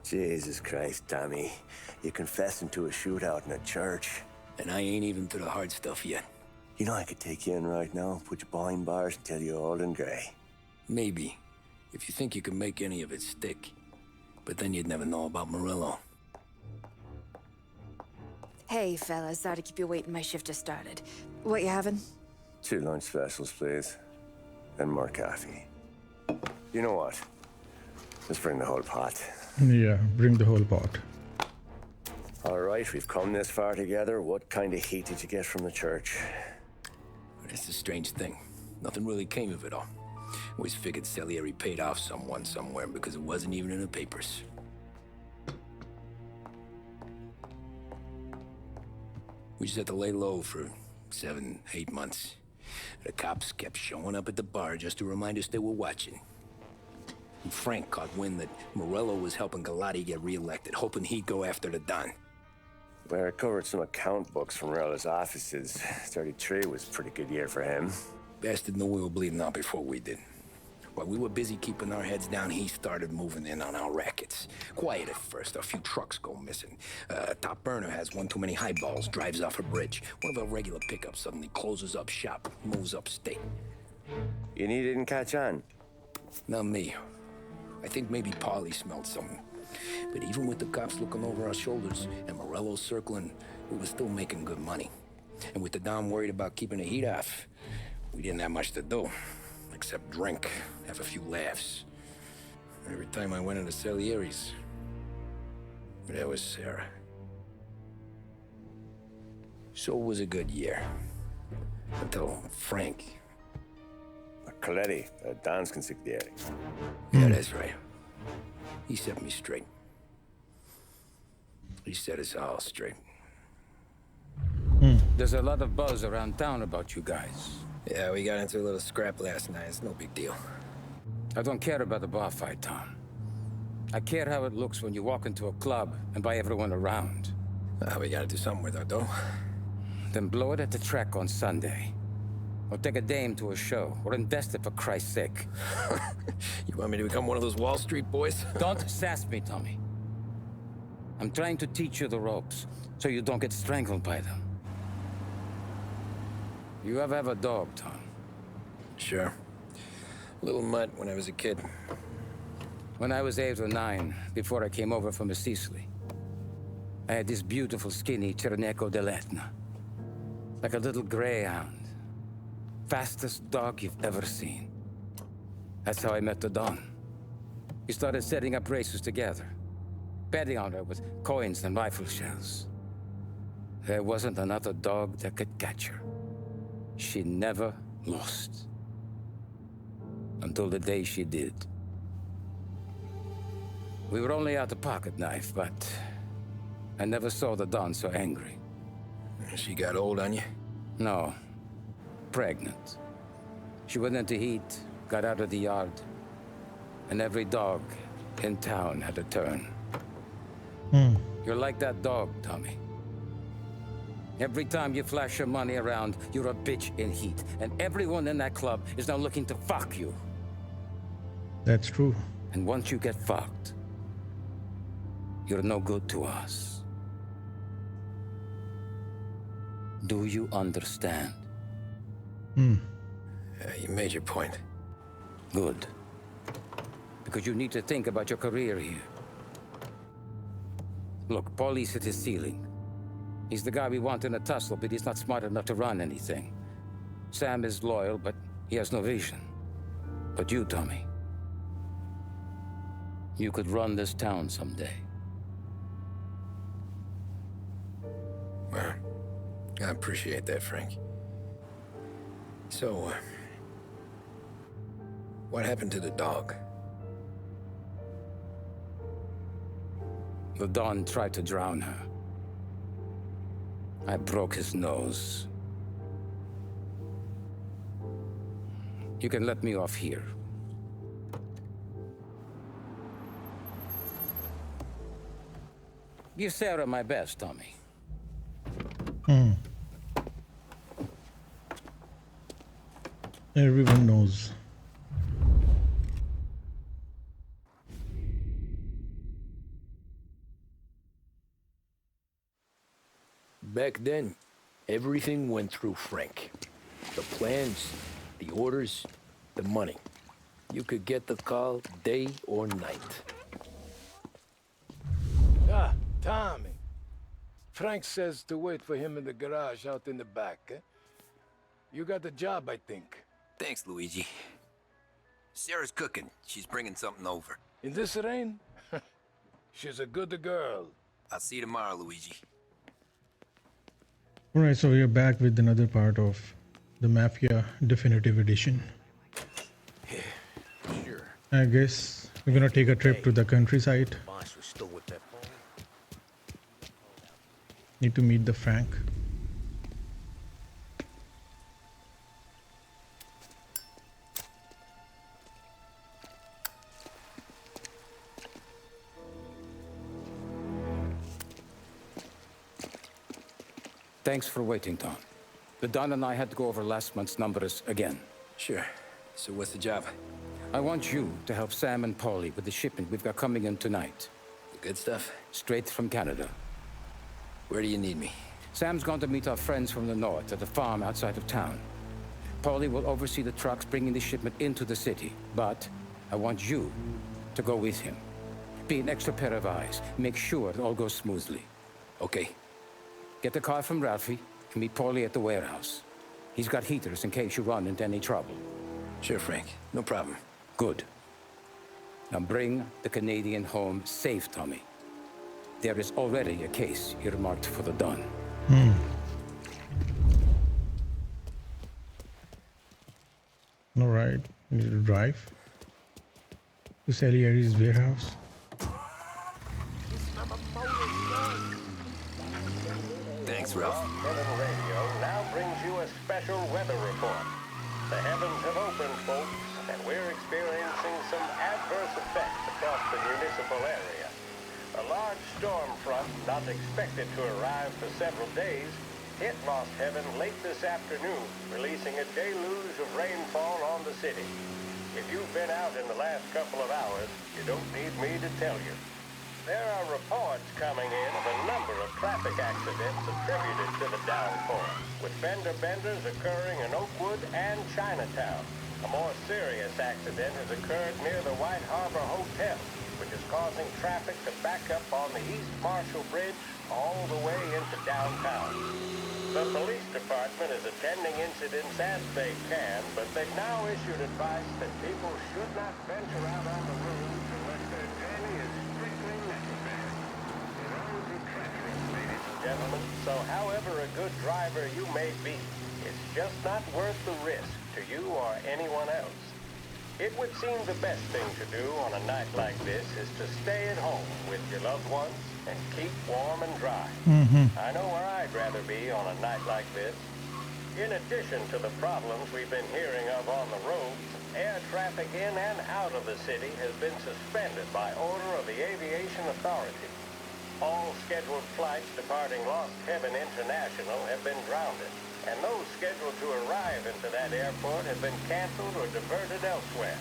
Jesus Christ, Tommy. You confessing to a shootout in a church. And I ain't even to the hard stuff yet. You know I could take you in right now, put you behind bars until you're old and grey. Maybe, if you think you can make any of it stick. But then you'd never know about Morello. Hey, fellas. Sorry to keep you waiting. My shift just started. What you having? 2 lunch specials, please. And more coffee. You know what? Let's bring the whole pot. Yeah, bring the whole pot. All right, we've come this far together. What kind of heat did you get from the church? That's the strange thing. Nothing really came of it all. Always figured Salieri paid off someone somewhere because it wasn't even in the papers. We just had to lay low for 7, 8 months. The cops kept showing up at the bar just to remind us they were watching. And Frank caught wind that Morello was helping Galati get reelected, hoping he'd go after the Don. Well, I recovered some account books from Morello's offices. 33 was a pretty good year for him. Bastard knew we were bleeding out before we did. While we were busy keeping our heads down, he started moving in on our rackets. Quiet at first, a few trucks go missing. Top burner has one too many highballs, drives off a bridge. One of our regular pickups suddenly closes up shop, moves upstate. You knew you didn't catch on? Not me. I think maybe Paulie smelled something. But even with the cops looking over our shoulders and Morello circling, we were still making good money. And with the Dom worried about keeping the heat off, we didn't have much to do. Except drink, have a few laughs. Every time I went into Salieri's, there was Sarah. So it was a good year. Until Frank. Coletti, Don's consigliere. Yeah, that's right. He set me straight. He set us all straight. There's a lot of buzz around town about you guys. Yeah, we got into a little scrap last night. It's no big deal. I don't care about the bar fight, Tom. I care how it looks when you walk into a club and by everyone around. We gotta do something with our dough. Then blow it at the track on Sunday. Or take a dame to a show. Or invest it for Christ's sake. You want me to become one of those Wall Street boys? Don't sass me, Tommy. I'm trying to teach you the ropes, so you don't get strangled by them. You ever have a dog, Tom? Sure. Little mutt when I was a kid. When I was 8 or 9, before I came over from Sicily, I had this beautiful skinny Cerneco dell'Etna. Like a little greyhound. Fastest dog you've ever seen. That's how I met the Don. We started setting up races together. Betting on her with coins and rifle shells. There wasn't another dog that could catch her. She never lost. Until the day she did. We were only out a pocket knife, but I never saw the Don so angry. She got old on you? No. Pregnant. She went into heat, got out of the yard, and every dog in town had a turn. You're like that dog, Tommy. Every time you flash your money around, you're a bitch in heat. And everyone in that club is now looking to fuck you. That's true. And once you get fucked, you're no good to us. Do you understand? You made your point. Good. Because you need to think about your career here. Look, Paulie's hit his ceiling. He's the guy we want in a tussle, but he's not smart enough to run anything. Sam is loyal, but he has no vision. But you, Tommy, you could run this town someday. Well, I appreciate that, Frank. So, what happened to the dog? The Don tried to drown her. I broke his nose. You can let me off here. Give Sarah my best, Tommy. Everyone knows. Back then, everything went through Frank. The plans, the orders, the money. You could get the call day or night. Ah, Tommy. Frank says to wait for him in the garage out in the back, eh? You got the job, I think. Thanks, Luigi. Sarah's cooking. She's bringing something over. In this rain? She's a good girl. I'll see you tomorrow, Luigi. Alright, so we are back with another part of the Mafia Definitive Edition. Sure. I guess we're gonna take a trip to the countryside. Boss was still with that. Need to meet the Frank. Thanks for waiting, Don. But Don and I had to go over last month's numbers again. Sure. So what's the job? I want you to help Sam and Paulie with the shipment we've got coming in tonight. The good stuff? Straight from Canada. Where do you need me? Sam's going to meet our friends from the north at a farm outside of town. Paulie will oversee the trucks bringing the shipment into the city. But I want you to go with him. Be an extra pair of eyes. Make sure it all goes smoothly. Okay. Get the car from Ralphie and meet Paulie at the warehouse. He's got heaters in case you run into any trouble. Sure, Frank. No problem. Good. Now bring the Canadian home safe, Tommy. There is already a case earmarked for the Don. Alright, we need to drive to Salieri's warehouse. Thanks, Ralph. Weather Radio now brings you a special weather report. The heavens have opened, folks, and we're experiencing some adverse effects across the municipal area. A large storm front, not expected to arrive for several days, hit Lost Heaven late this afternoon, releasing a deluge of rainfall on the city. If you've been out in the last couple of hours, you don't need me to tell you. There are reports coming in of a number of traffic accidents attributed to the downpour, with fender benders occurring in Oakwood and Chinatown. A more serious accident has occurred near the White Harbor Hotel, which is causing traffic to back up on the East Marshall Bridge all the way into downtown. The police department is attending incidents as they can, but they've now issued advice that people should not venture out on the roads unless their journey is strictly necessary. Roads are treacherous, ladies and gentlemen, so however a good driver you may be, it's just not worth the risk to you or anyone else. It would seem the best thing to do on a night like this is to stay at home with your loved ones and keep warm and dry. I know where I'd rather be on a night like this. In addition to the problems we've been hearing of on the roads, air traffic in and out of the city has been suspended by order of the Aviation Authority. All scheduled flights departing Lost Heaven International have been grounded, and those scheduled to arrive into that airport have been canceled or diverted elsewhere.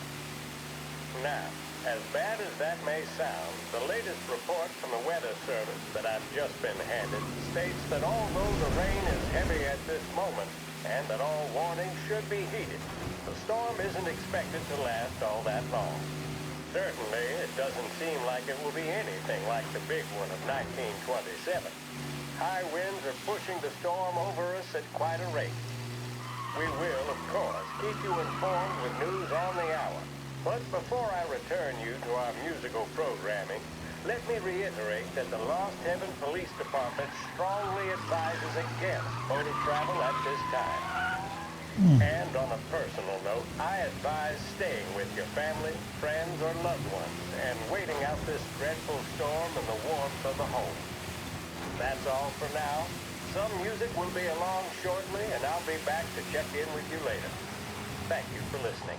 Now, as bad as that may sound, the latest report from the Weather Service that I've just been handed states that although the rain is heavy at this moment, and that all warnings should be heeded, the storm isn't expected to last all that long. Certainly, it doesn't seem like it will be anything like the big one of 1927. High winds are pushing the storm over us at quite a rate. We will, of course, keep you informed with news on the hour. But before I return you to our musical programming, let me reiterate that the Lost Heaven Police Department strongly advises against motor travel at this time. And on a personal note, I advise staying with your family, friends, or loved ones, and waiting out this dreadful storm in the warmth of the home. That's all for now. Some music will be along shortly, and I'll be back to check in with you later. Thank you for listening.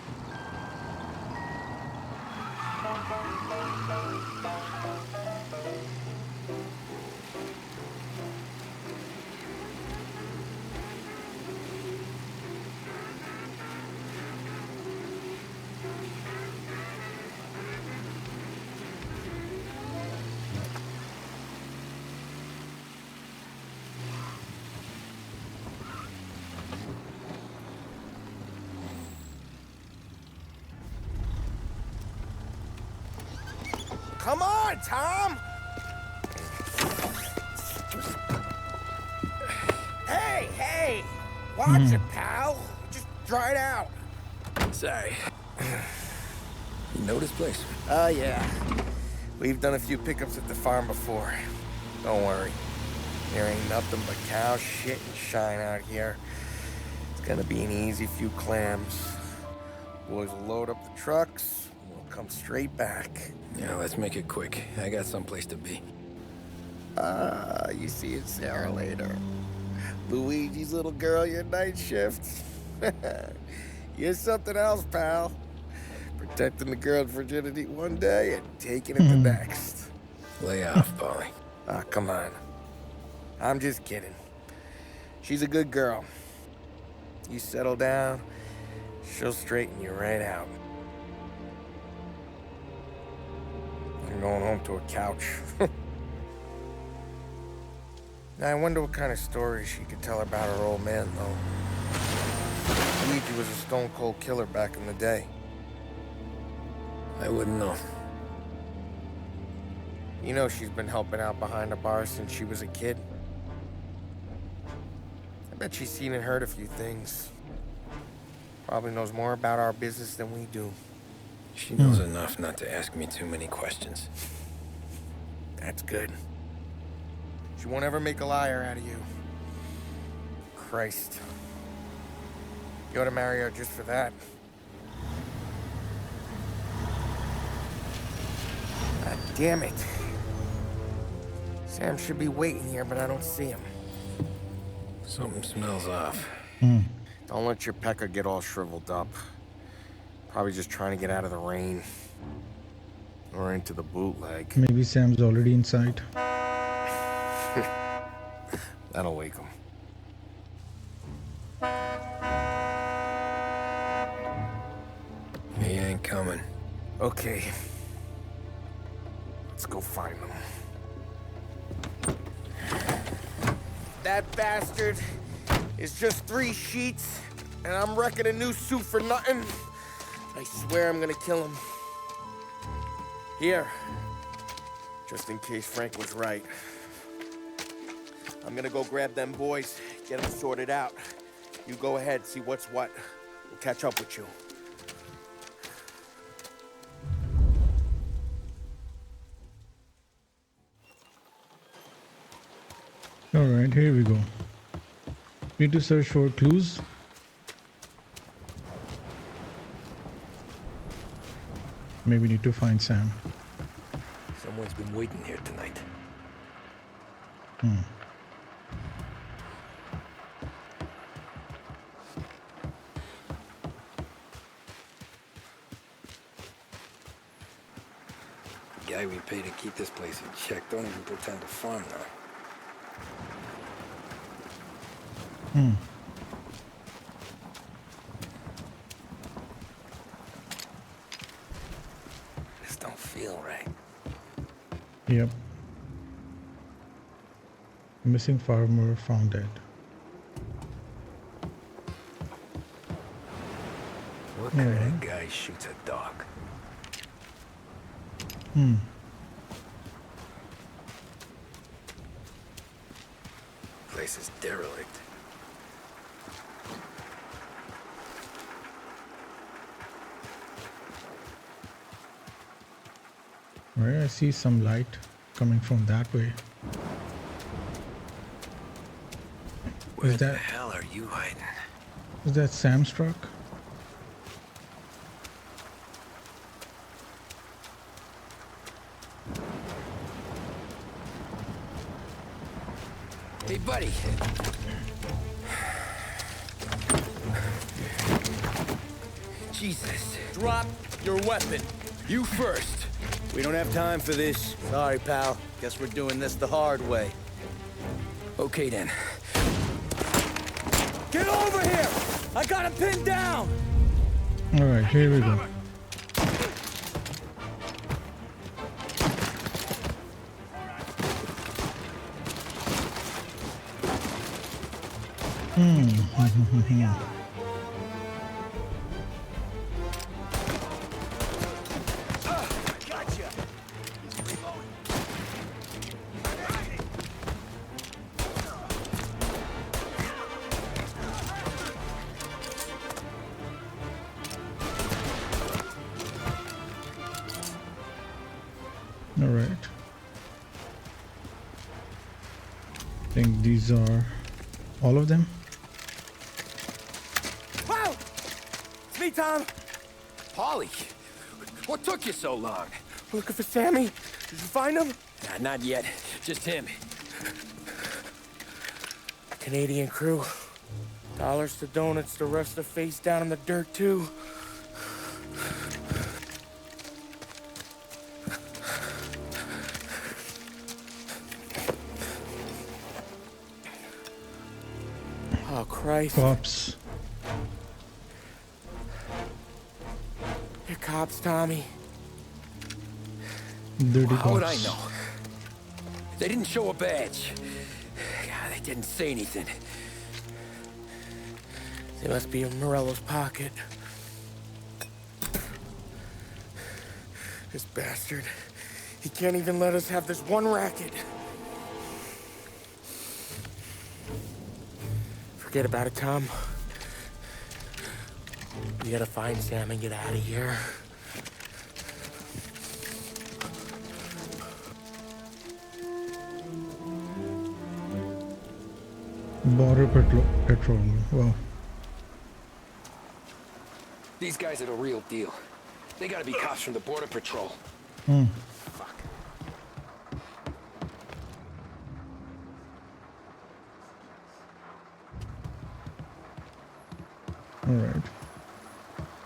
Come on, Tom! Hey! Watch it, pal. Just dry it out. Sorry. You know this place? Yeah. We've done a few pickups at the farm before. Don't worry. There ain't nothing but cow shit and shine out here. It's gonna be an easy few clams. Boys will load up the trucks, and we'll come straight back. Yeah, let's make it quick. I got someplace to be. You see it, Sarah, later. Luigi's little girl, your night shift. You're something else, pal. Protecting the girl's virginity one day and taking it the next. Lay off, Polly. Ah, come on. I'm just kidding. She's a good girl. You settle down, she'll straighten you right out. I'm going home to a couch. Now, I wonder what kind of stories she could tell about her old man, though. Luigi was a stone-cold killer back in the day. I wouldn't know. You know she's been helping out behind the bar since she was a kid. I bet she's seen and heard a few things. Probably knows more about our business than we do. She knows enough not to ask me too many questions. That's good. She won't ever make a liar out of you. Christ. You ought to marry her just for that. God damn it. Sam should be waiting here, but I don't see him. Something smells off. Don't let your pecker get all shriveled up. Probably just trying to get out of the rain. Or into the bootleg. Maybe Sam's already inside. That'll wake him. He ain't coming. Okay. Let's go find them. That bastard is just 3 sheets, and I'm wrecking a new suit for nothing. I swear I'm gonna kill him. Here. Just in case Frank was right. I'm gonna go grab them boys, get them sorted out. You go ahead, see what's what. We'll catch up with you. Alright, here we go. Need to search for clues. Maybe need to find Sam. Someone's been waiting here tonight. The guy we pay to keep this place in check don't even pretend to farm now. This don't feel right. Yep. Missing farmer found dead. What kind of guy shoots a dog? Place is derelict. Right, I see some light coming from that way. Where Is the that hell are you hiding? is that Sam's truck? Hey, buddy. Jesus. Drop your weapon. You first. We don't have time for this. Sorry, pal. Guess we're doing this the hard way. Okay, then. Get over here! I got him pinned down! Alright, here we go. All right. I think these are all of them. Wow! It's me, Tom. Polly, what took you so long? Looking for Sammy. Did you find him? Nah, not yet. Just him. Canadian crew. Dollars to donuts, the rest are face down in the dirt, too. Oh, Christ. Cops. You're cops, Tommy. Dirty How would I cops. know? They didn't show a badge. God, they didn't say anything. They must be in Morello's pocket. This bastard. He can't even let us have this one racket. Forget about it, Tom. We gotta find Sam and get out of here. Border patrol. Wow. These guys are the real deal. They gotta be cops from the Border Patrol. Fuck. All right.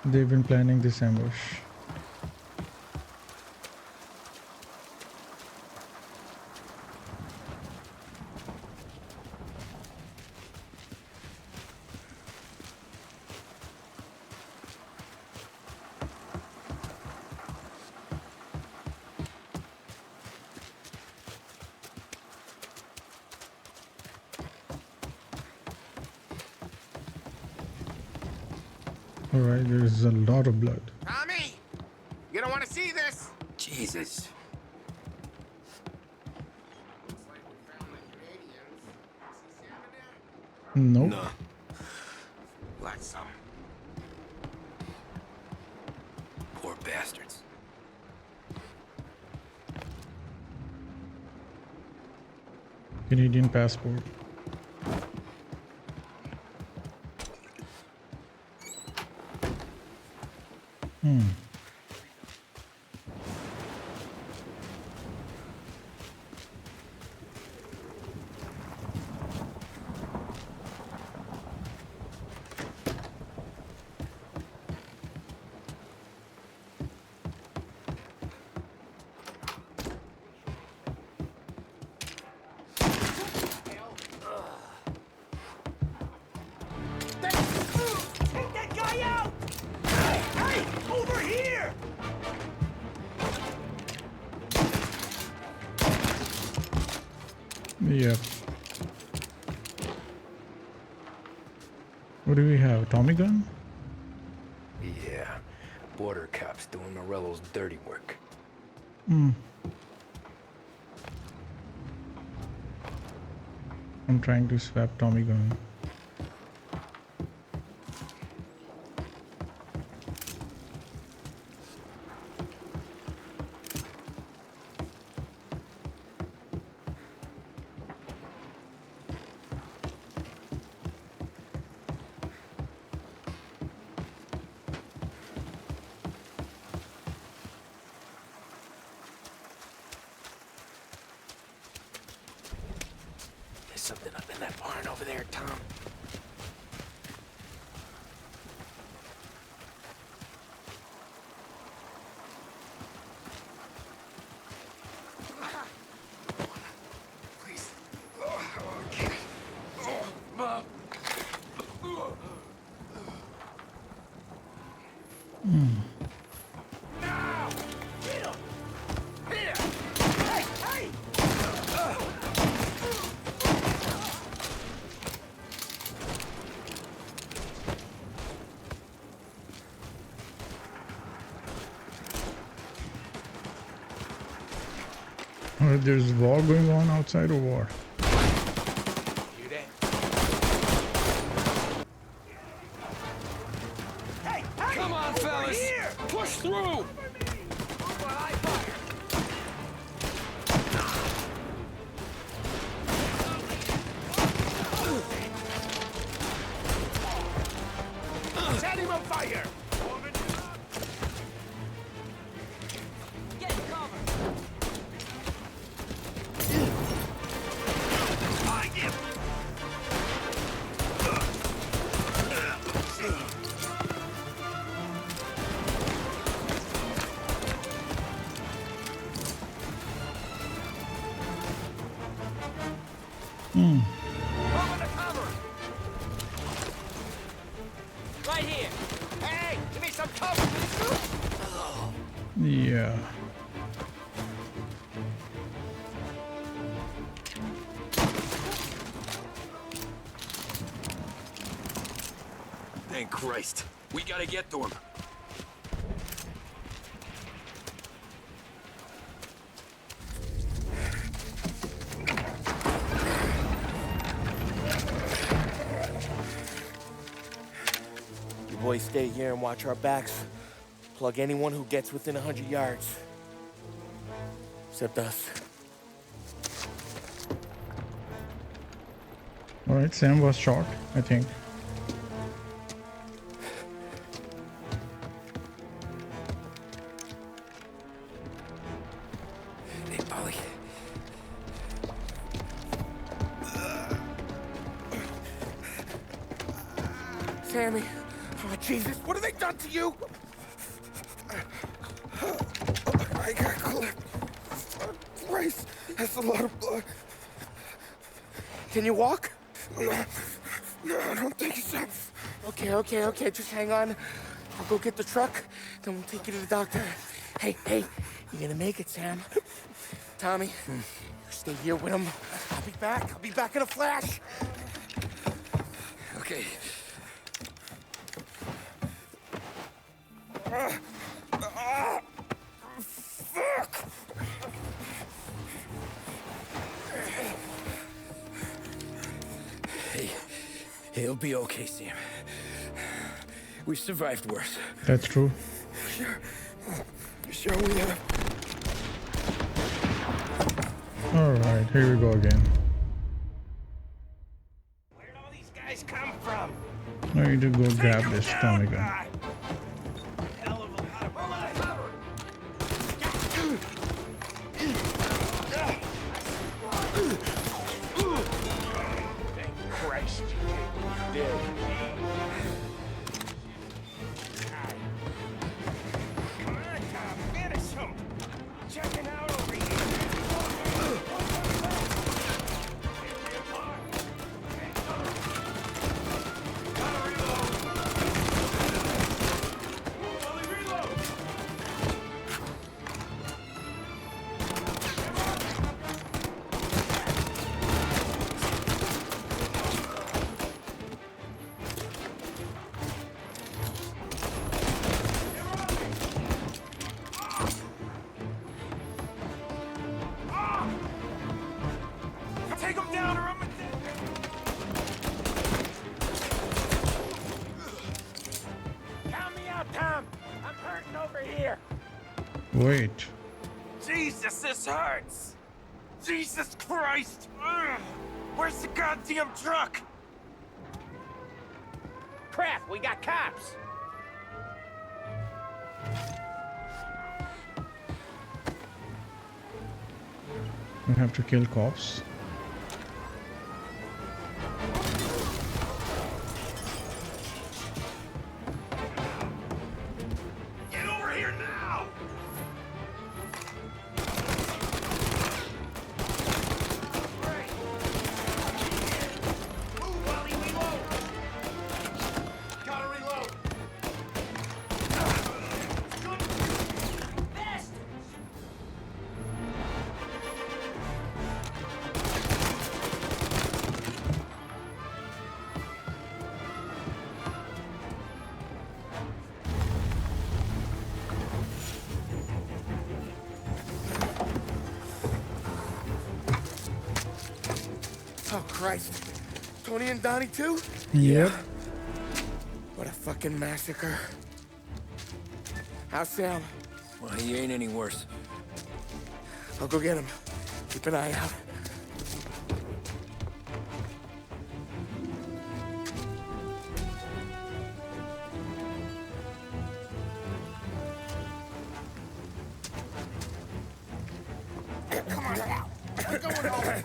They've been planning this ambush. All right, there's a lot of blood. Tommy! You don't want to see this! Jesus. Looks like we found the Canadians. See Sam in there? Nope. No. Like some. Poor bastards. Canadian passport. Take that guy out! Hey! Over here! Yep. What do we have? Tommy gun? Yeah. Border cops doing Morello's dirty work. I'm trying to swap Tommy gun. There's something up in that barn over there, Tom. Please. Okay. Mom. Now! Get him! Here! Hey! Hey! There's war going on outside or war? You there? Hey! Hey! Come on, Over fellas! Here! Push through! Move while I fire. Over the cover! Right here! Hey! Give me some cover! Yeah. Thank Christ. We gotta get to him. You boys stay here and watch our backs. Plug anyone who gets within 100 yards. Except us. Alright, Sam was shot, I think. Hey, Polly. Sammy. Oh, Jesus, what have they done to you? I got clipped. Christ, that's a lot of blood. Can you walk? No, I don't think so. Okay, just hang on. I'll go get the truck, then we'll take you to the doctor. Hey, you're gonna make it, Sam. Tommy, you stay here with him. I'll be back in a flash. Okay. Fuck! Hey, he'll be okay, Sam. We've survived worse. That's true. Sure we have. Alright, here we go again. Where'd all these guys come from? I need to go grab this Tommy gun. Hell of a lot of blood. Thank Christ you're dead. Come on, Tom, finish him. Checking out over here. Take him down or I'm gonna... Count me out, Tom. I'm hurting over here. Wait. Jesus, this hurts. Jesus Christ. Ugh. Where's the goddamn truck? Crap, we got cops. We have to kill cops. Get over here now. Move while he reloads. Gotta reload. Bastards. Oh, Christ. Tony and Donnie, too? Yep. What a fucking massacre. How's Sam? Well, he ain't any worse. I'll go get him. Keep an eye out. Come on now. I'm going home.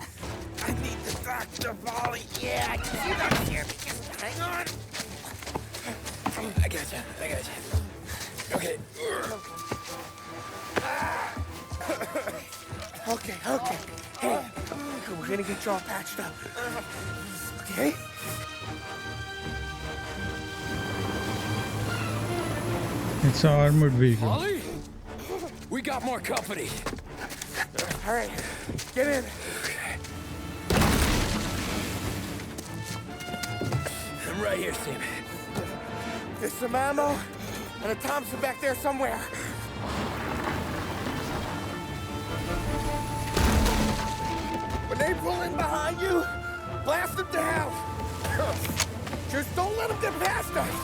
I need the doctor, Polly. Yeah, I can see that here. Just hang on. I gotcha. Okay. Okay. Hey, We're gonna get you all patched up. Okay? It's an armored vehicle. Ollie? We got more company. All right, get in. I'm right here, Sam. There's some ammo and a Thompson back there somewhere. When they pull in behind you, blast them down. Just don't let them get past us.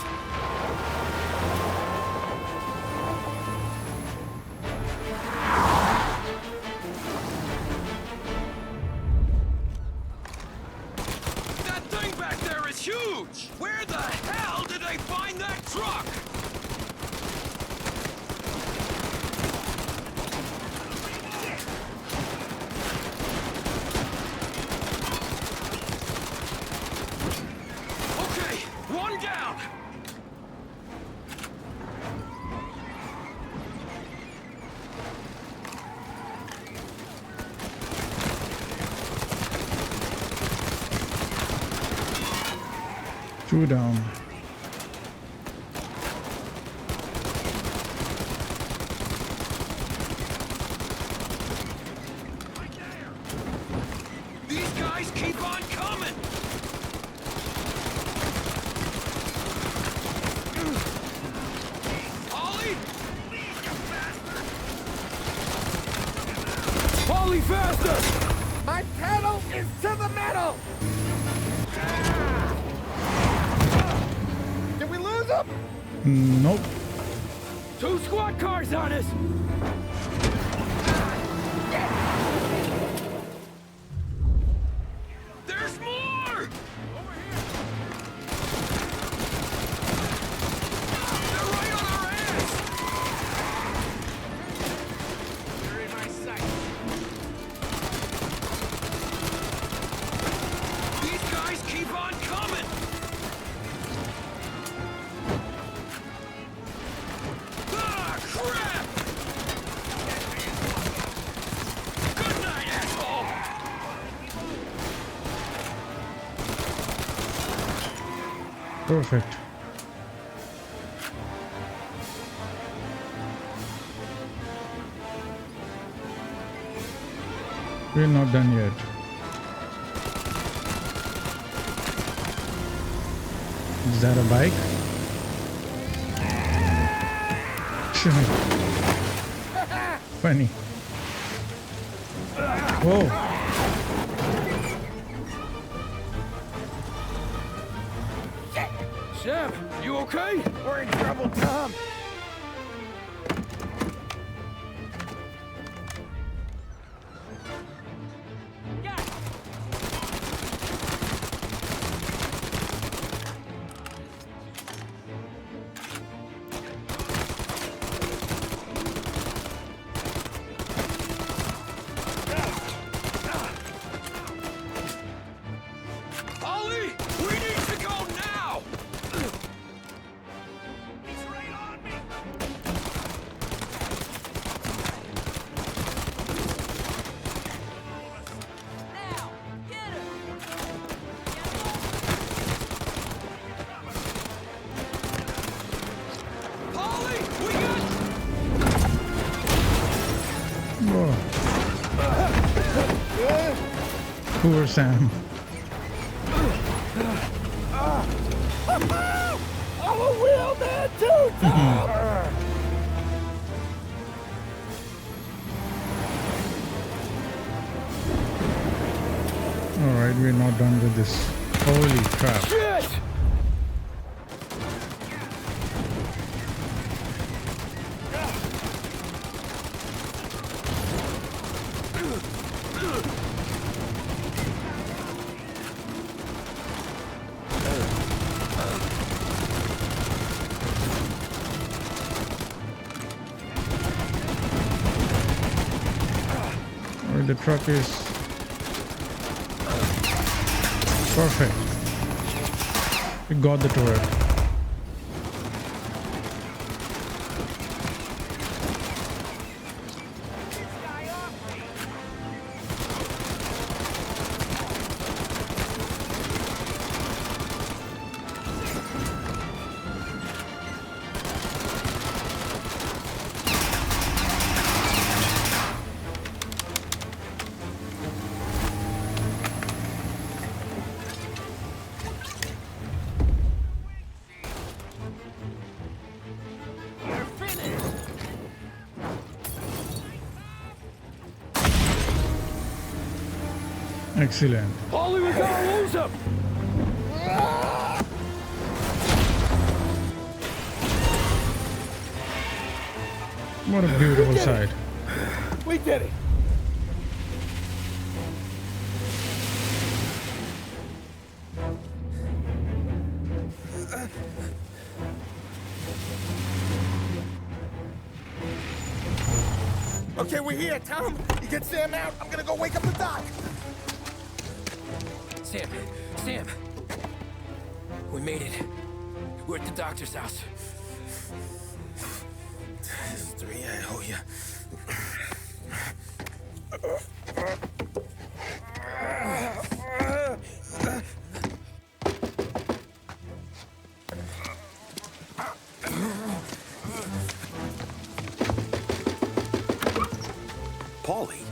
That thing back there is huge! Where the hell did they find that truck? Okay, one down! Two down. These guys keep on coming! Ollie! Polly, faster! My pedal is to the metal! Did we lose them? Nope. 2 squad cars on us! There's more! They're right on our ass! They're in my sight. These guys keep on coming! Ah, crap! Good night, asshole! Perfect. We're not done yet. Is that a bike? Funny. Whoa. Sam, you okay? We're in trouble, Tom. Ollie! We need to go now! He's right on me! Now! Get him! Ollie! We got... Whoa. Poor Sam. I'm a real man too, Tom! Alright, we're not done with this. Holy crap. Shit! Alright, the truck is perfect. We got the turret. Excellent. Holy, we gotta lose him! What a beautiful sight. We did it! Okay, we're here, Tom. You get Sam out. I'm gonna go wake up the doc. Sam! We made it. We're at the doctor's house. This is 3. I owe you. Paulie,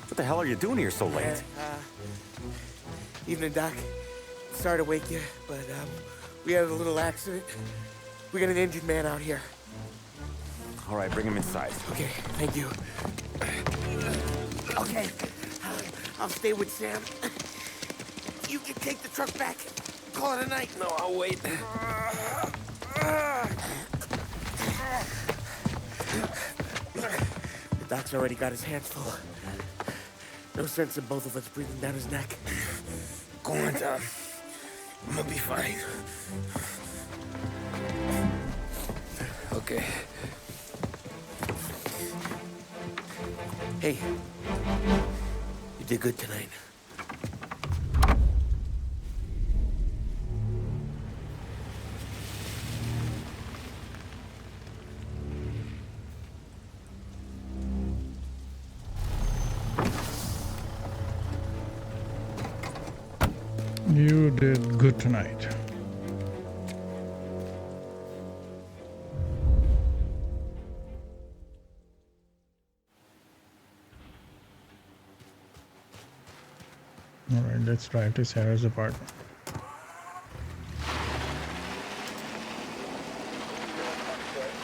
what the hell are you doing here so late? Evening, Doc. Sorry to wake you, but we had a little accident. We got an injured man out here. All right, bring him inside. Okay, thank you. Okay, I'll stay with Sam. You can take the truck back. Call it a night. No, I'll wait. The doc's already got his hands full. No sense in both of us breathing down his neck. Go on, Tom. I'm gonna be fine. Okay. Hey, you did good tonight. You did good tonight. All right, let's drive to Sarah's apartment.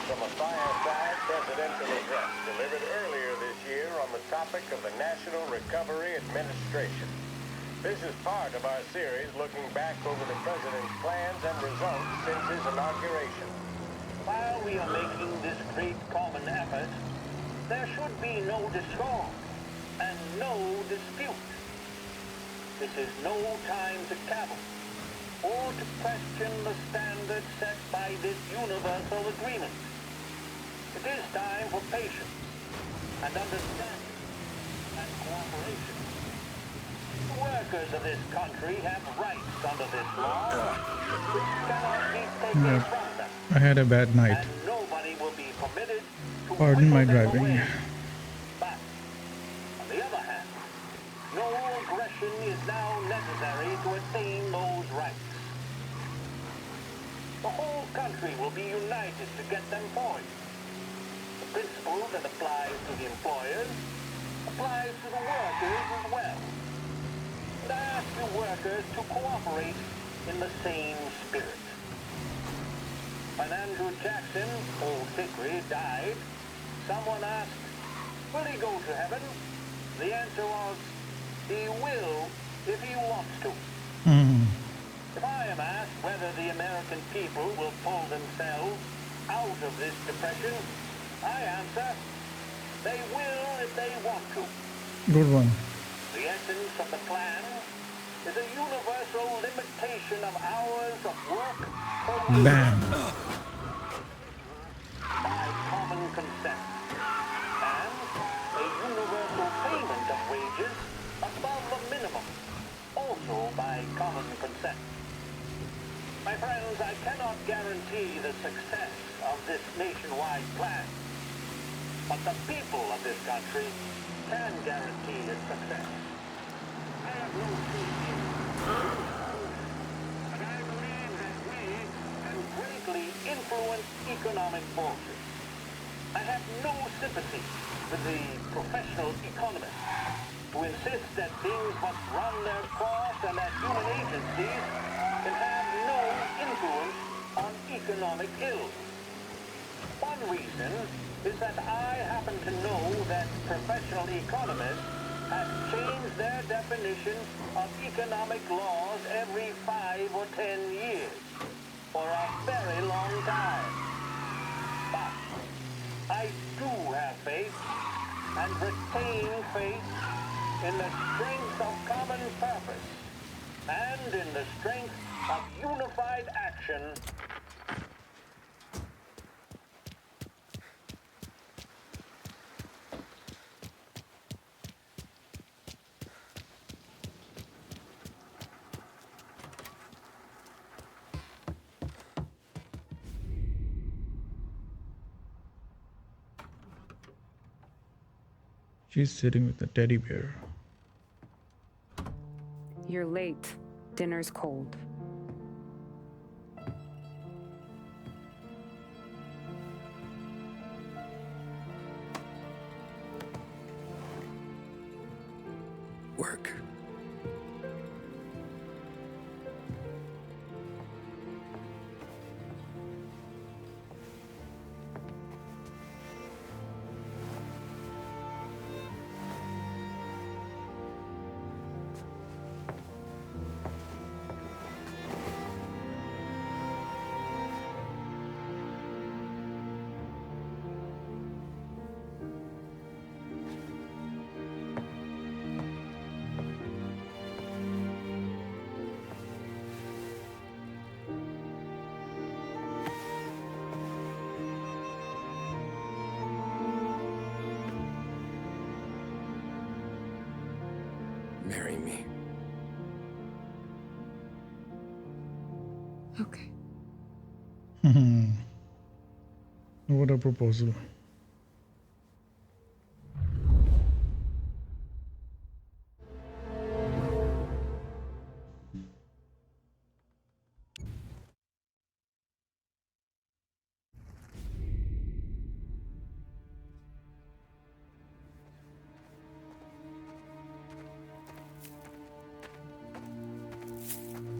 From a fireside presidential address delivered earlier this year on the topic of the National Recovery Administration. This is part of our series looking back over the president's plans and results since his inauguration. While we are making this great common effort, there should be no discord and no dispute. This is no time to cavil or to question the standards set by this universal agreement. It is time for patience and understanding and cooperation. The workers of this country have rights under this law, which cannot be taken from them. I had a bad night. And nobody will be permitted to Pardon my whittle them driving. away. But, on the other hand, no aggression is now necessary to attain those rights. The whole country will be united to get them for you. The principle that applies to the employers applies to the workers as well. And I ask you workers to cooperate in the same spirit. When Andrew Jackson, Old Hickory, died, someone asked, will he go to heaven? The answer was, he will if he wants to. If I am asked whether the American people will pull themselves out of this depression, I answer, they will if they want to. Good one. The essence of the plan is a universal limitation of hours of work per week Bam. by common consent, and a universal payment of wages above the minimum, also by common consent. My friends, I cannot guarantee the success of this nationwide plan, but the people of this country can guarantee its success. I have no faith in but I believe that we can greatly influence economic forces. I have no sympathy with the professional economists who insist that things must run their course and that human agencies can have no influence on economic ills. One reason is that I happen to know that professional economists have changed their definition of economic laws every 5 or 10 years for a very long time. But I do have faith and retain faith in the strength of common purpose and in the strength of unified action. She's sitting with a teddy bear. You're late. Dinner's cold. Work. Marry me. Okay. What a proposal.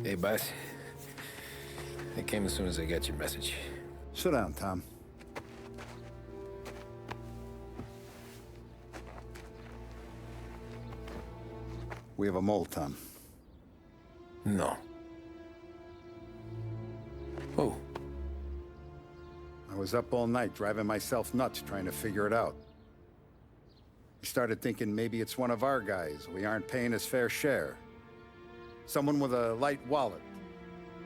Hey, boss. I came as soon as I got your message. Sit down, Tom. We have a mole, Tom. No. Oh. I was up all night driving myself nuts trying to figure it out. I started thinking maybe it's one of our guys. We aren't paying his fair share. Someone with a light wallet.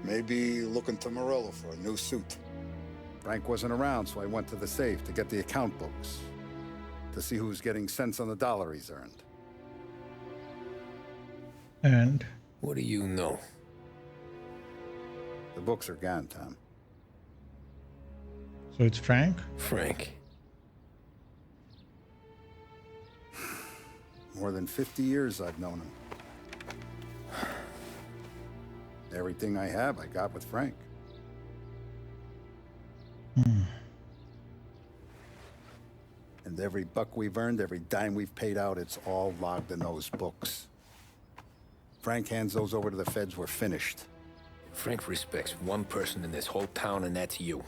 Maybe looking to Morello for a new suit. Frank wasn't around, so I went to the safe to get the account books. To see who's getting cents on the dollar he's earned. And? What do you know? The books are gone, Tom. So it's Frank? Frank. More than 50 years I've known him. Everything I have, I got with Frank. And every buck we've earned, every dime we've paid out, it's all logged in those books. Frank hands those over to the feds, we're finished. Frank respects one person in this whole town, and that's you.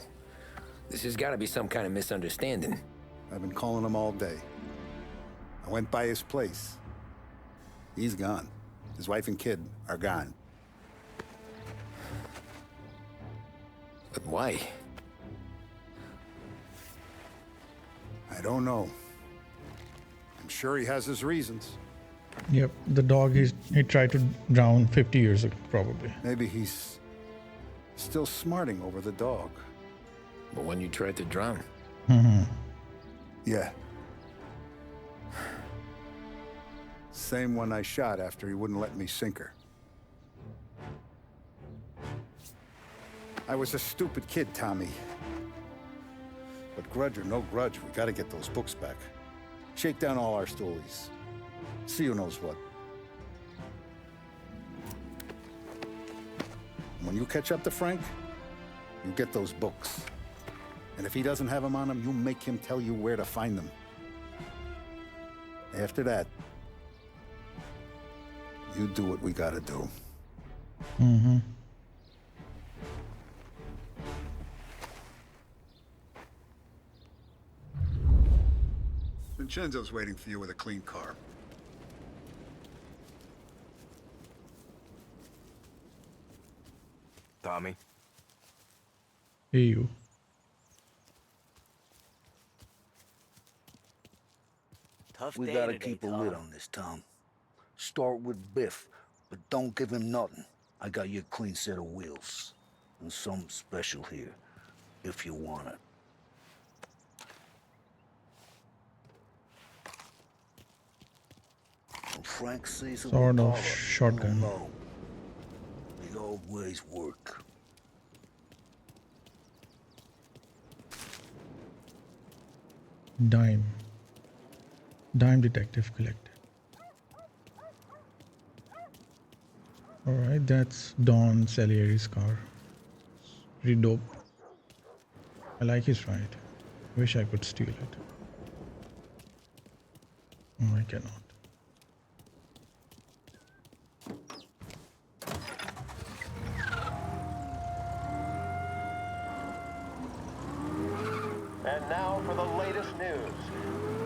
This has got to be some kind of misunderstanding. I've been calling him all day. I went by his place. He's gone. His wife and kid are gone. But why? I don't know. I'm sure he has his reasons. Yep, the dog he tried to drown 50 years ago, probably. Maybe he's still smarting over the dog. But when you tried to drown? Yeah. Same one I shot after he wouldn't let me sink her. I was a stupid kid, Tommy. But grudge or no grudge, we gotta get those books back. Shake down all our stories. See who knows what. When you catch up to Frank, you get those books. And if he doesn't have them on him, you make him tell you where to find them. After that, you do what we gotta do. Vincenzo's waiting for you with a clean car. Tommy. Hey, you. We gotta keep a lid on this, Tom. Start with Biff, but don't give him nothing. I got you a clean set of wheels. And something special here, if you want it. When Frank sees it Sort with of Paula, shotgun. you'll know. The old ways work. Dime. Dime detective collected. Alright, that's Don Salieri's car. Pretty dope. I like his ride. Wish I could steal it. Oh, I cannot. And now for the latest news.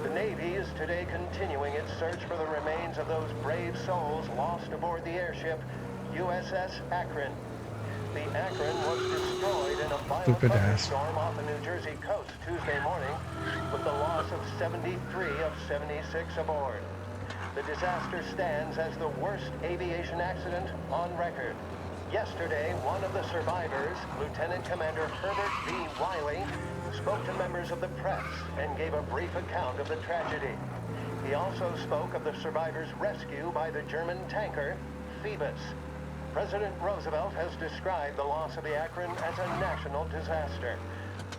The Navy is today continuing its search for the remains of those brave souls lost aboard the airship USS Akron. The Akron was destroyed in a violent thunderstorm off the New Jersey coast Tuesday morning, with the loss of 73 of 76 aboard. The disaster stands as the worst aviation accident on record. Yesterday, one of the survivors, Lieutenant Commander Herbert B. Wiley, spoke to members of the press and gave a brief account of the tragedy. He also spoke of the survivors' rescue by the German tanker, Phoebus. President Roosevelt has described the loss of the Akron as a national disaster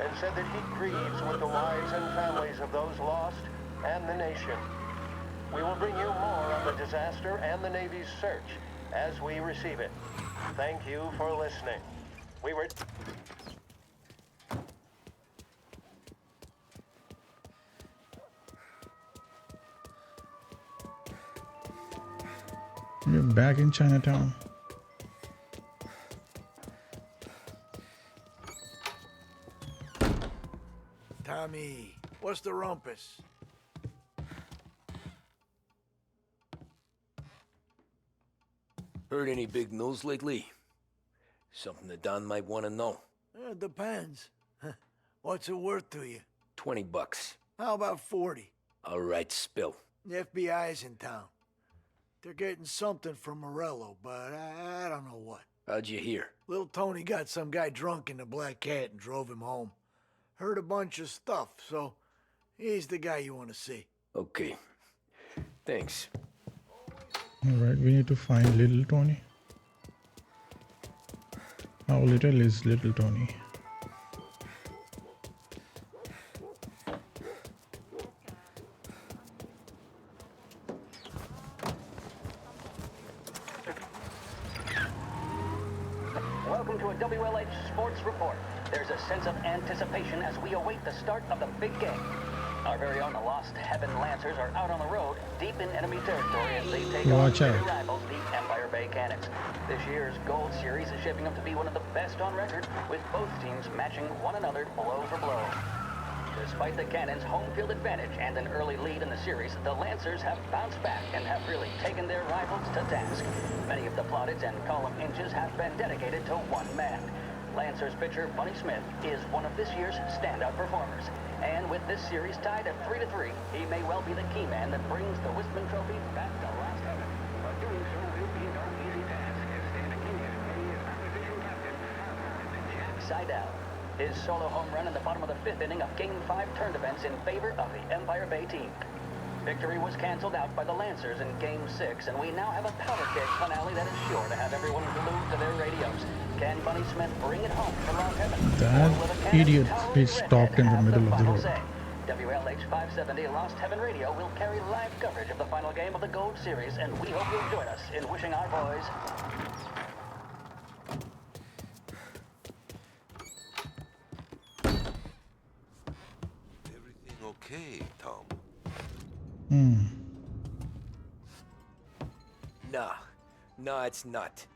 and said that he grieves with the lives and families of those lost and the nation. We will bring you more on the disaster and the Navy's search as we receive it. Thank you for listening. We were... We're back in Chinatown. Tommy, what's the rumpus? Heard any big news lately? Something that Don might want to know. It depends. What's it worth to you? $20. How about 40? All right, spill. The FBI's in town. They're getting something from Morello, but I don't know what. How'd you hear? Little Tony got some guy drunk in the Black Cat and drove him home. Heard a bunch of stuff, so he's the guy you want to see. Okay. Thanks. Alright, we need to find Little Tony. How little is Little Tony? Welcome to a WLH Sports Report. There's a sense of anticipation as we await the start of the big game. Our very own Lost Heaven Lancers are out on the road, deep in enemy territory as they take on their rivals, the Empire Bay Cannons. This year's Gold Series is shaping up to be one of the best on record, with both teams matching one another blow for blow. Despite the Cannons' home field advantage and an early lead in the series, the Lancers have bounced back and have really taken their rivals to task. Many of the plaudits and column inches have been dedicated to one man. Lancers pitcher Bunny Smith is one of this year's standout performers. And with this series tied at 3-3, he may well be the key man that brings the Wistman Trophy back to Last Heaven. But doing so will be no easy task, as standing in here, he is opposition captain, Jack Seidel. His solo home run in the bottom of the fifth inning of Game 5 turned events in favor of the Empire Bay team. Victory was canceled out by the Lancers in Game 6, and we now have a powder keg finale that is sure to have everyone glued to their radios. Can Bunny Smith bring it home for Last Heaven? That idiot is stopped in the middle of the road. WLH 570 Lost Heaven Radio will carry live coverage of the final game of the Gold Series, and we hope you'll join us in wishing our boys... Everything okay, Tom? Nah, it's not.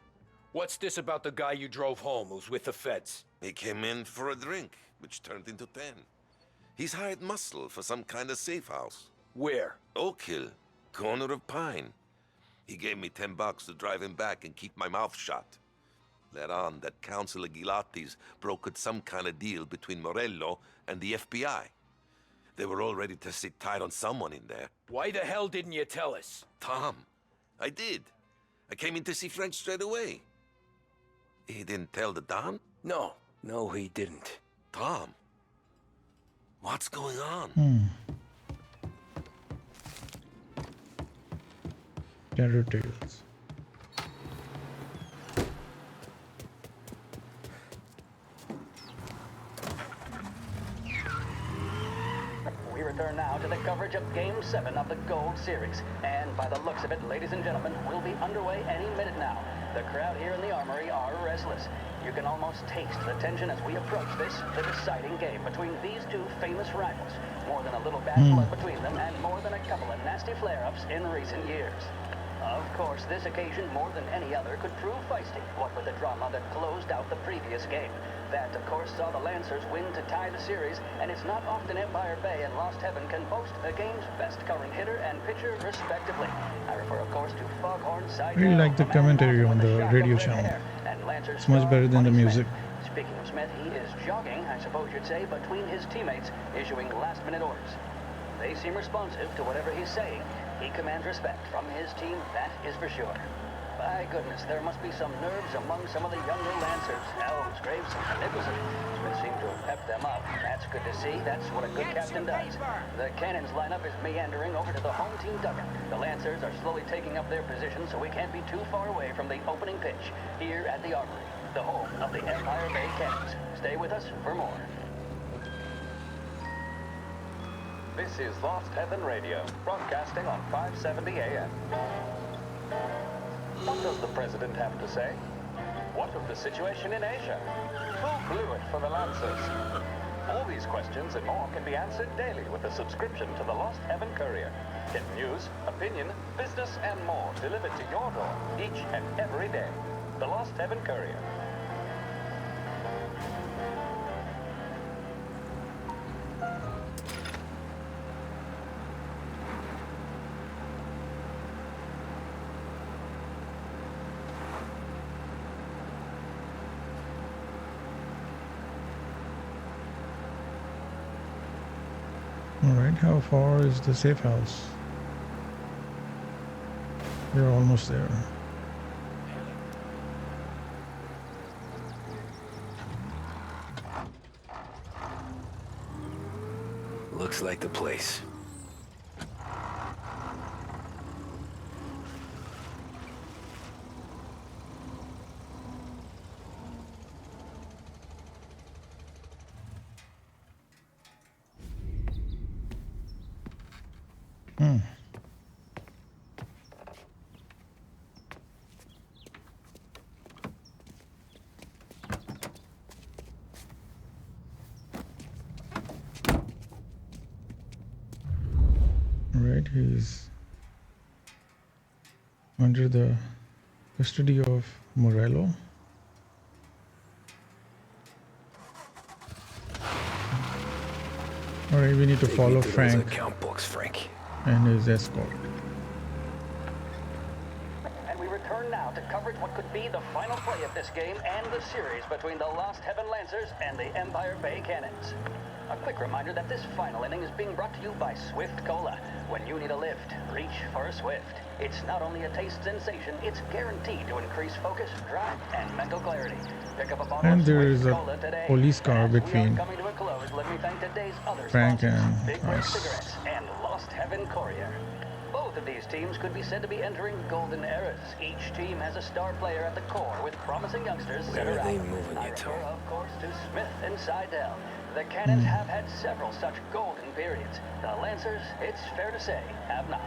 What's this about the guy you drove home who's with the feds? He came in for a drink, which turned into 10. He's hired muscle for some kind of safe house. Where? Oak Hill, corner of Pine. He gave me $10 to drive him back and keep my mouth shut. Let on that Councilor Gilatti's brokered some kind of deal between Morello and the FBI. They were all ready to sit tight on someone in there. Why the hell didn't you tell us? Tom, I did. I came in to see Frank straight away. He didn't tell the Don? No, he didn't. Tom, what's going on? Terror Tales. We return now to the coverage of Game 7 of the Gold Series. And by the looks of it, ladies and gentlemen, we'll be underway any minute now. The crowd here in the Armory are restless. You can almost taste the tension as we approach this, the deciding game between these two famous rivals. More than a little bad blood between them, and more than a couple of nasty flare-ups in recent years. Of course, this occasion, more than any other, could prove feisty, what with the drama that closed out the previous game. That, of course, saw the Lancers win to tie the series, and it's not often Empire Bay and Lost Heaven can boast the game's best current hitter and pitcher, respectively. I refer, of course, to Foghorn Side. I really like the commentary on the radio channel. It's much better than the music. Speaking of Smith, he is jogging, I suppose you'd say, between his teammates, issuing last-minute orders. They seem responsive to whatever he's saying. He commands respect from his team, that is for sure. By goodness, there must be some nerves among some of the younger Lancers. Elves, Graves, and Nicholson. Smith seemed to have pepped them up. That's good to see. That's what a good captain does. The Cannons lineup is meandering over to the home team dugout. The Lancers are slowly taking up their position, so we can't be too far away from the opening pitch here at the Armory, the home of the Empire Bay Cannons. Stay with us for more. This is Lost Heaven Radio, broadcasting on 570 AM. What does the President have to say? What of the situation in Asia? Who blew it for the Lancers? All these questions and more can be answered daily with a subscription to the Lost Heaven Courier. Get news, opinion, business, and more delivered to your door each and every day. The Lost Heaven Courier. Alright, how far is the safe house? We're almost there. Looks like the place. Right, he's under the custody of Morello. Alright, we need to follow Frank Account books, Frank. and his escort. And we return now to coverage what could be the final play of this game and the series between the Lost Heaven Lancers and the Empire Bay Cannons. A quick reminder that this final inning is being brought to you by Swift Cola. When you need a lift, reach for a Swift. It's not only a taste sensation, it's guaranteed to increase focus, drive, and mental clarity. Pick up a bottle And of there Swift is a Cola today. police car As we are between coming to a close, let me thank today's other Frank sponsors, and Big Red us. Cigarettes and Lost Heaven Courier. Both of these teams could be said to be entering golden eras. Each team has a star player at the core with promising youngsters set Where are they around. moving I it to? refer, of course, to Smith and Seidel. The Cannons have had several such golden periods. The Lancers, it's fair to say, have not.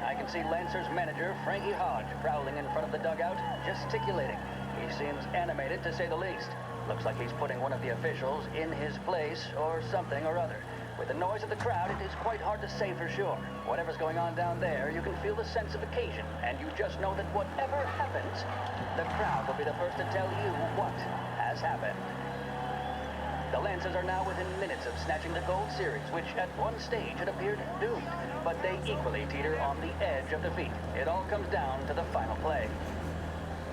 I can see Lancers manager Frankie Hodge prowling in front of the dugout, gesticulating. He seems animated, to say the least. Looks like he's putting one of the officials in his place or something or other. With the noise of the crowd, it is quite hard to say for sure. Whatever's going on down there, you can feel the sense of occasion, and you just know that whatever happens, the crowd will be the first to tell you what has happened. The Lancers are now within minutes of snatching the Gold Series, which at one stage had appeared doomed, but they equally teeter on the edge of defeat. It all comes down to the final play.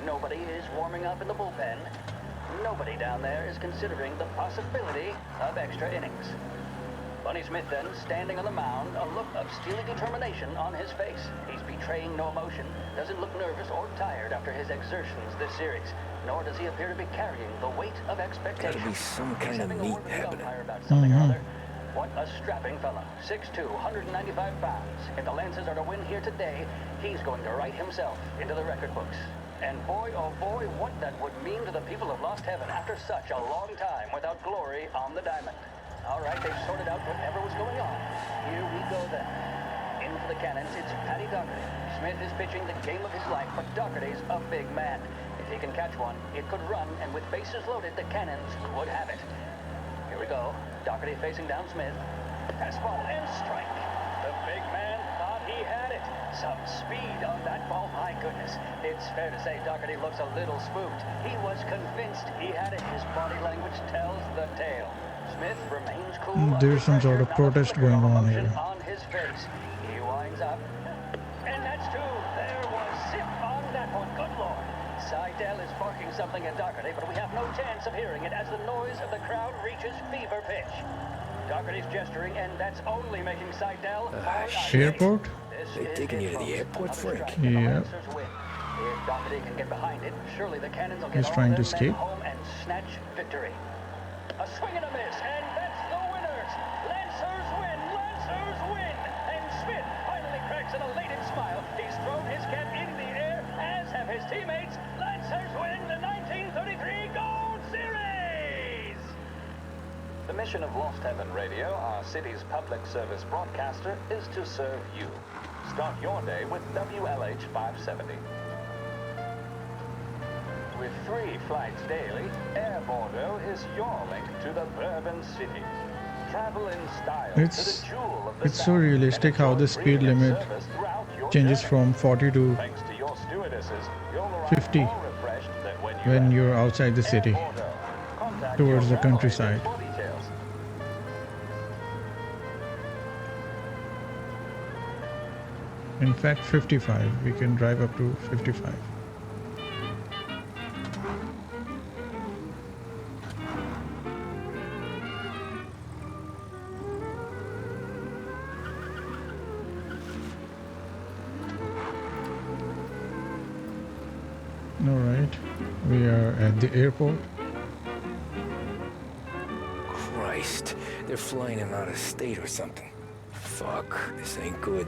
Nobody is warming up in the bullpen. Nobody down there is considering the possibility of extra innings. Bunny Smith then, standing on the mound, a look of steely determination on his face. He's betraying no emotion, doesn't look nervous or tired after his exertions this series, nor does he appear to be carrying the weight of expectation. Gotta be some kind of meat happening. About something or other. What a strapping fellow. 6'2", 195 pounds. If the Lancers are to win here today, he's going to write himself into the record books. And boy, oh boy, what that would mean to the people of Lost Heaven after such a long time without glory on the diamond. All right, they've sorted out whatever was going on. Here we go then. In for the cannons, it's Paddy Doherty. Smith is pitching the game of his life, but Doherty's a big man. If he can catch one, it could run, and with bases loaded, the cannons would have it. Here we go. Doherty facing down Smith. Fastball and strike. The big man thought he had it. Some speed on that ball, my goodness. It's fair to say Doherty looks a little spooked. He was convinced he had it. His body language tells the tale. Smith remains cool. There's some sort of protest going on here. On his face. He winds up. And that's two. There was zip on that one. Good Lord. Seidel is barking something at Doherty, but we have no chance of hearing it as the noise of the crowd reaches fever pitch. Doherty's gesturing, and that's only making Seidel Airport? They taking you to the airport, Frank? Yeah. If Doherty can get behind it, surely the Cannons will get He's trying to escape. home and snatch victory. A swing and a miss, and that's the winners. Lancers win, Lancers win. And Smith finally cracks an elated smile. He's thrown his cap in the air, as have his teammates. Lancers win the 1933 Gold Series! The mission of Lost Heaven Radio, our city's public service broadcaster, is to serve you. Start your day with WLH 570. With 3 flights daily, Air Bordeaux is your link to the Bourbon City. Travel in style to the jewel of the It's so realistic how the speed limit changes from 40 to 50 when you're outside the city towards the countryside. In fact, 55. We can drive up to 55. Alright, we are at the airport. Christ, they're flying him out of state or something. Fuck, this ain't good.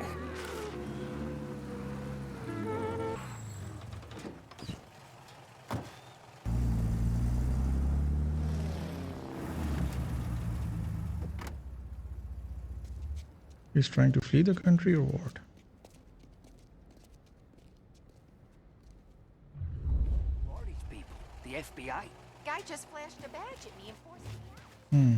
He's trying to flee the country or what? Who are these people? The FBI? Guy just flashed a badge at me and forced me out. Hmm.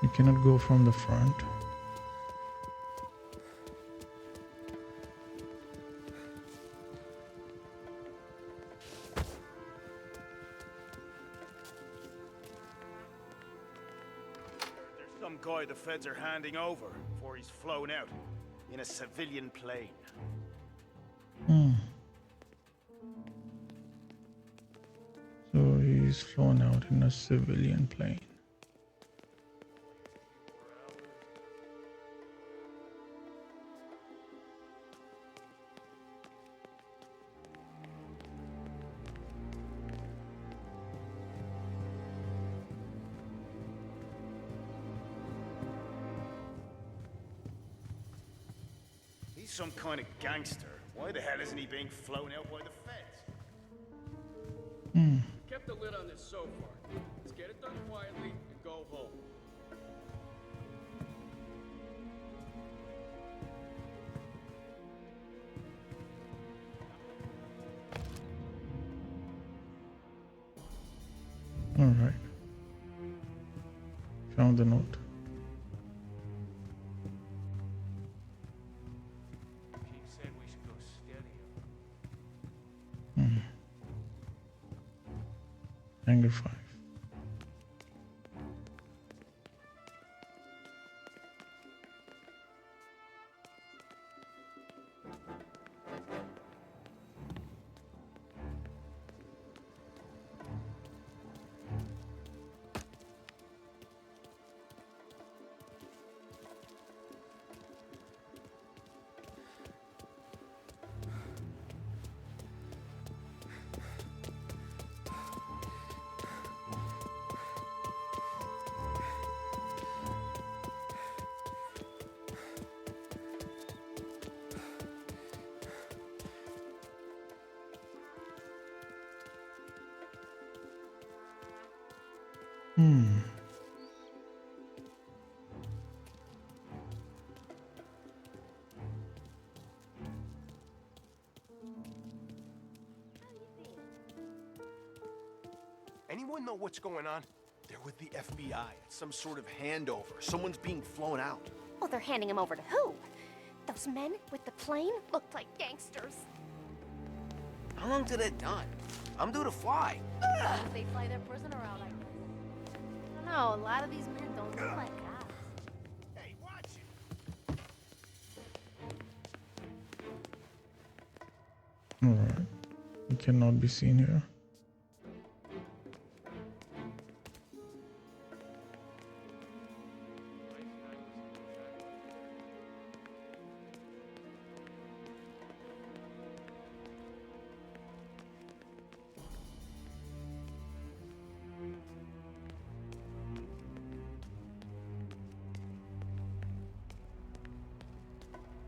You cannot go from the front. There's some guy the feds are handing over before he's flown out in a civilian plane. So he's flown out in a civilian plane. He's some kind of gangster. Why the hell isn't he being flown out by the feds? Kept the lid on this so far. Let's get it done quietly and go home. Alright. Found the note. Chief said we should go steady. Hangar 5. Anyone know what's going on? They're with the FBI. It's some sort of handover. Someone's being flown out. Oh, they're handing him over to who? Those men with the plane looked like gangsters. How long till they're done? I'm due to fly. They fly their prisoner out like this. I don't know, a lot of these men don't look like cops. Hey, watch it! Alright. He cannot be seen here.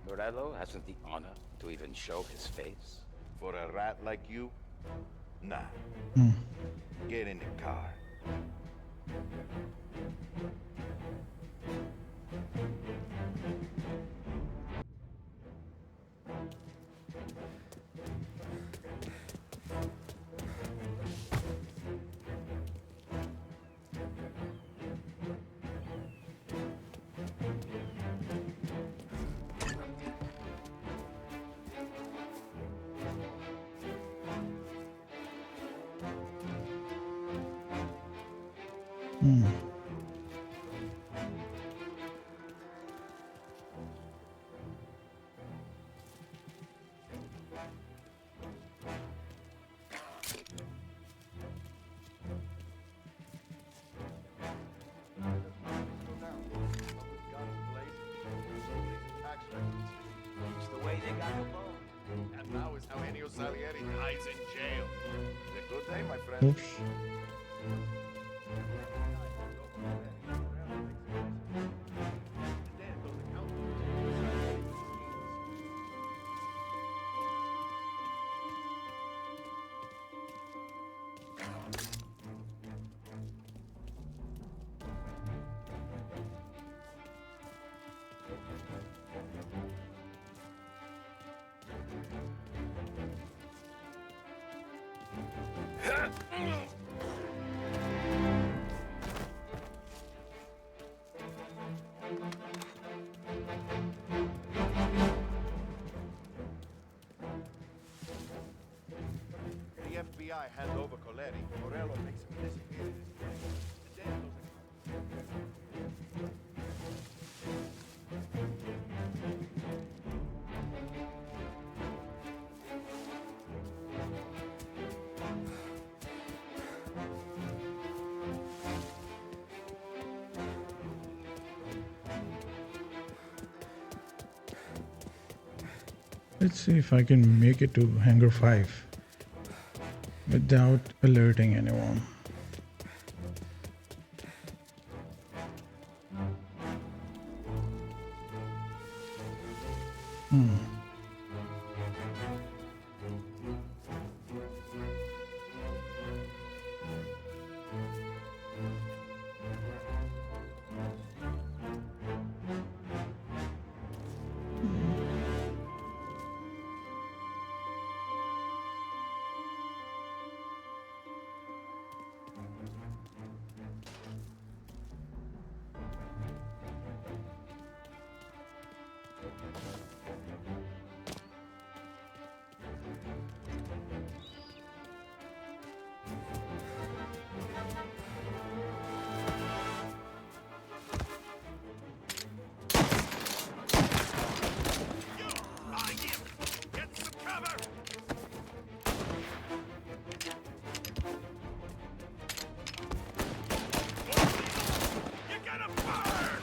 Morello hasn't the honor to even show his face. For a rat like you? Nah. Get in the car. It's the way they got Capone. And now is how Ennio Salieri dies in jail. It's a good day, my friend. Oops. The FBI hand over Coletti. Morello makes him disappear in his place. The damn Let's see if I can make it to Hangar 5 without alerting anyone.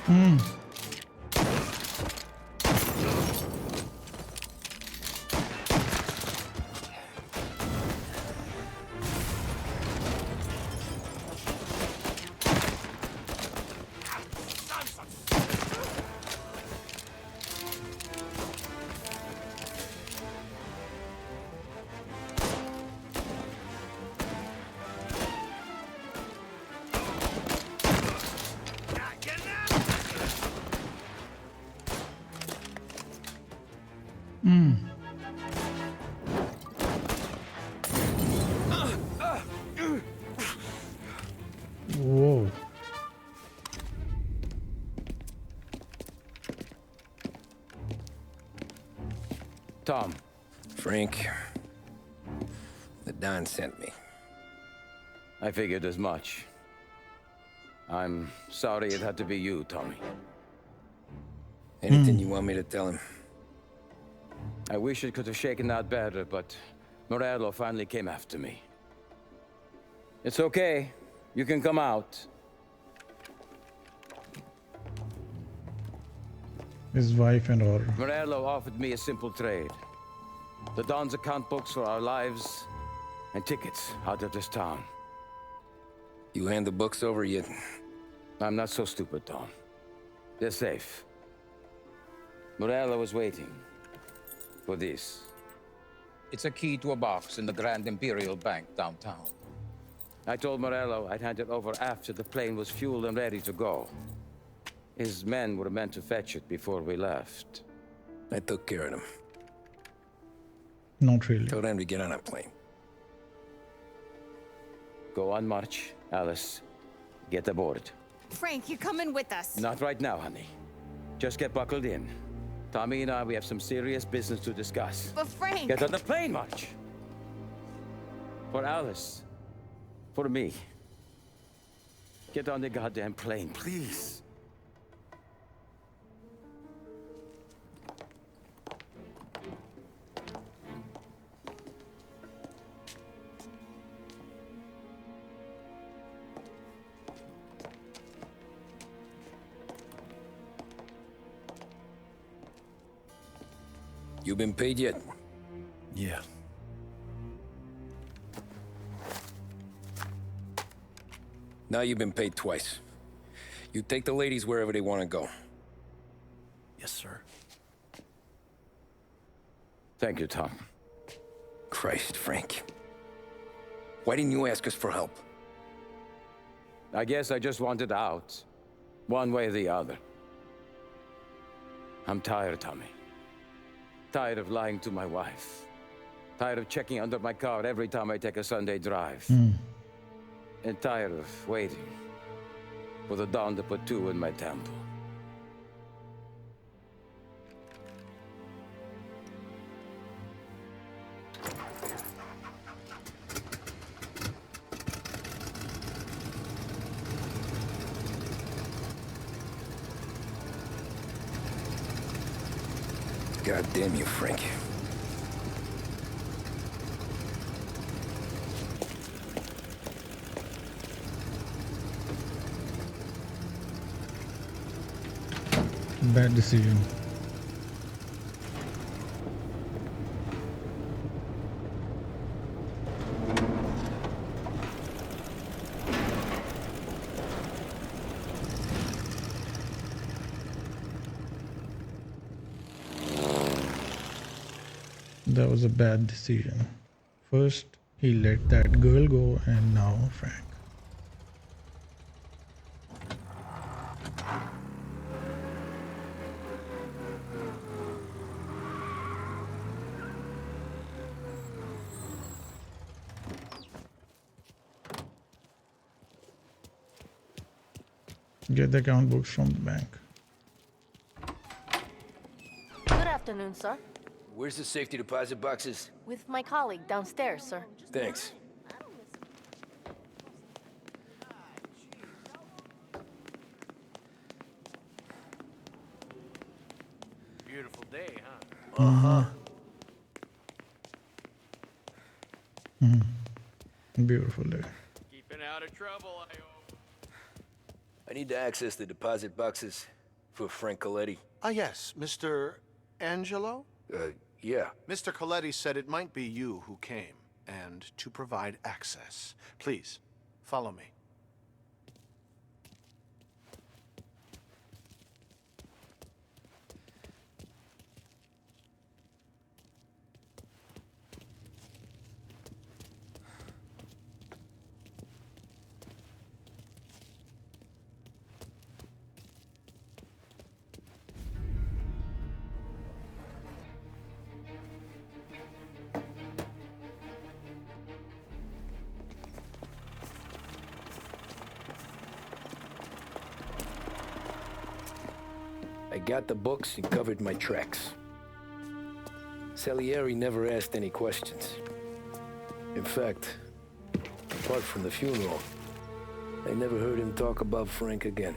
Hmm. Hmm. Whoa. Tom. Frank, the Don sent me. I figured as much. I'm sorry it had to be you, Tommy. Anything you want me to tell him? I wish it could have shaken out better, but Morello finally came after me. It's okay. You can come out. His wife and all. Morello offered me a simple trade. The Don's account books for our lives and tickets out of this town. You hand the books over yet? I'm not so stupid, Don. They're safe. Morello was waiting for this. It's a key to a box in the Grand Imperial Bank downtown. I told Morello I'd hand it over after the plane was fueled and ready to go. His men were meant to fetch it before we left. I took care of them. Not really. Told them to get on a plane. Go on, March. Alice, get aboard. Frank, you're coming with us. Not right now, honey. Just get buckled in. Tommy and I, we have some serious business to discuss. But Frank... Get on the plane, March! For Alice. For me. Get on the goddamn plane, please. You been paid yet? Yeah. Now you've been paid twice. You take the ladies wherever they want to go. Yes, sir. Thank you, Tom. Christ, Frank. Why didn't you ask us for help? I guess I just wanted out. One way or the other. I'm tired, Tommy. Tired of lying to my wife. Tired of checking under my car every time I take a Sunday drive. And tired of waiting for the dawn to put two in my temple. God damn you, Frank. Bad decision. That was a bad decision. First, he let that girl go, and now Frank. Get the account books from the bank. Good afternoon, sir. Where's the safety deposit boxes? With my colleague downstairs, sir. Thanks. Beautiful day, huh? Beautiful day. Keeping out of trouble, I hope. I need to access the deposit boxes. for Frank Coletti? Ah, yes, Mr. Angelo? Yeah. Mr. Coletti said it might be you who came, and to provide access. Please, follow me. I got the books and covered my tracks. Salieri never asked any questions. In fact, apart from the funeral, I never heard him talk about Frank again.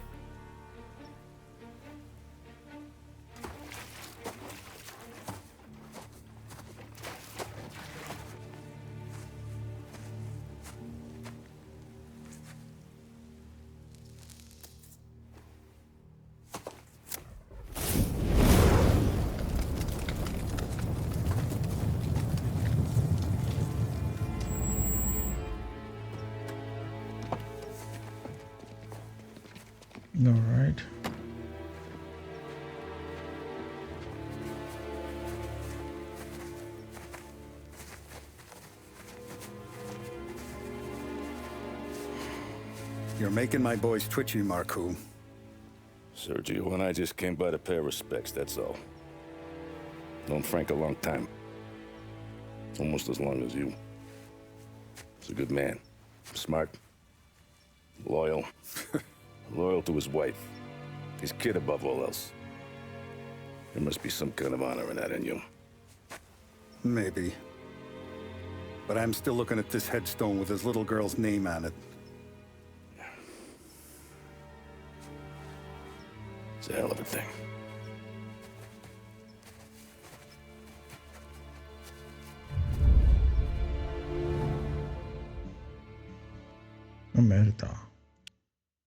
All right. You're making my boys twitchy, Marku. Sergio and I just came by to pay respects, that's all. Known Frank a long time. Almost as long as you. He's a good man. Smart. Loyal. Loyal to his wife. His kid above all else. There must be some kind of honor in that in you. Maybe. But I'm still looking at this headstone with his little girl's name on it. It's a hell of a thing. Omerta.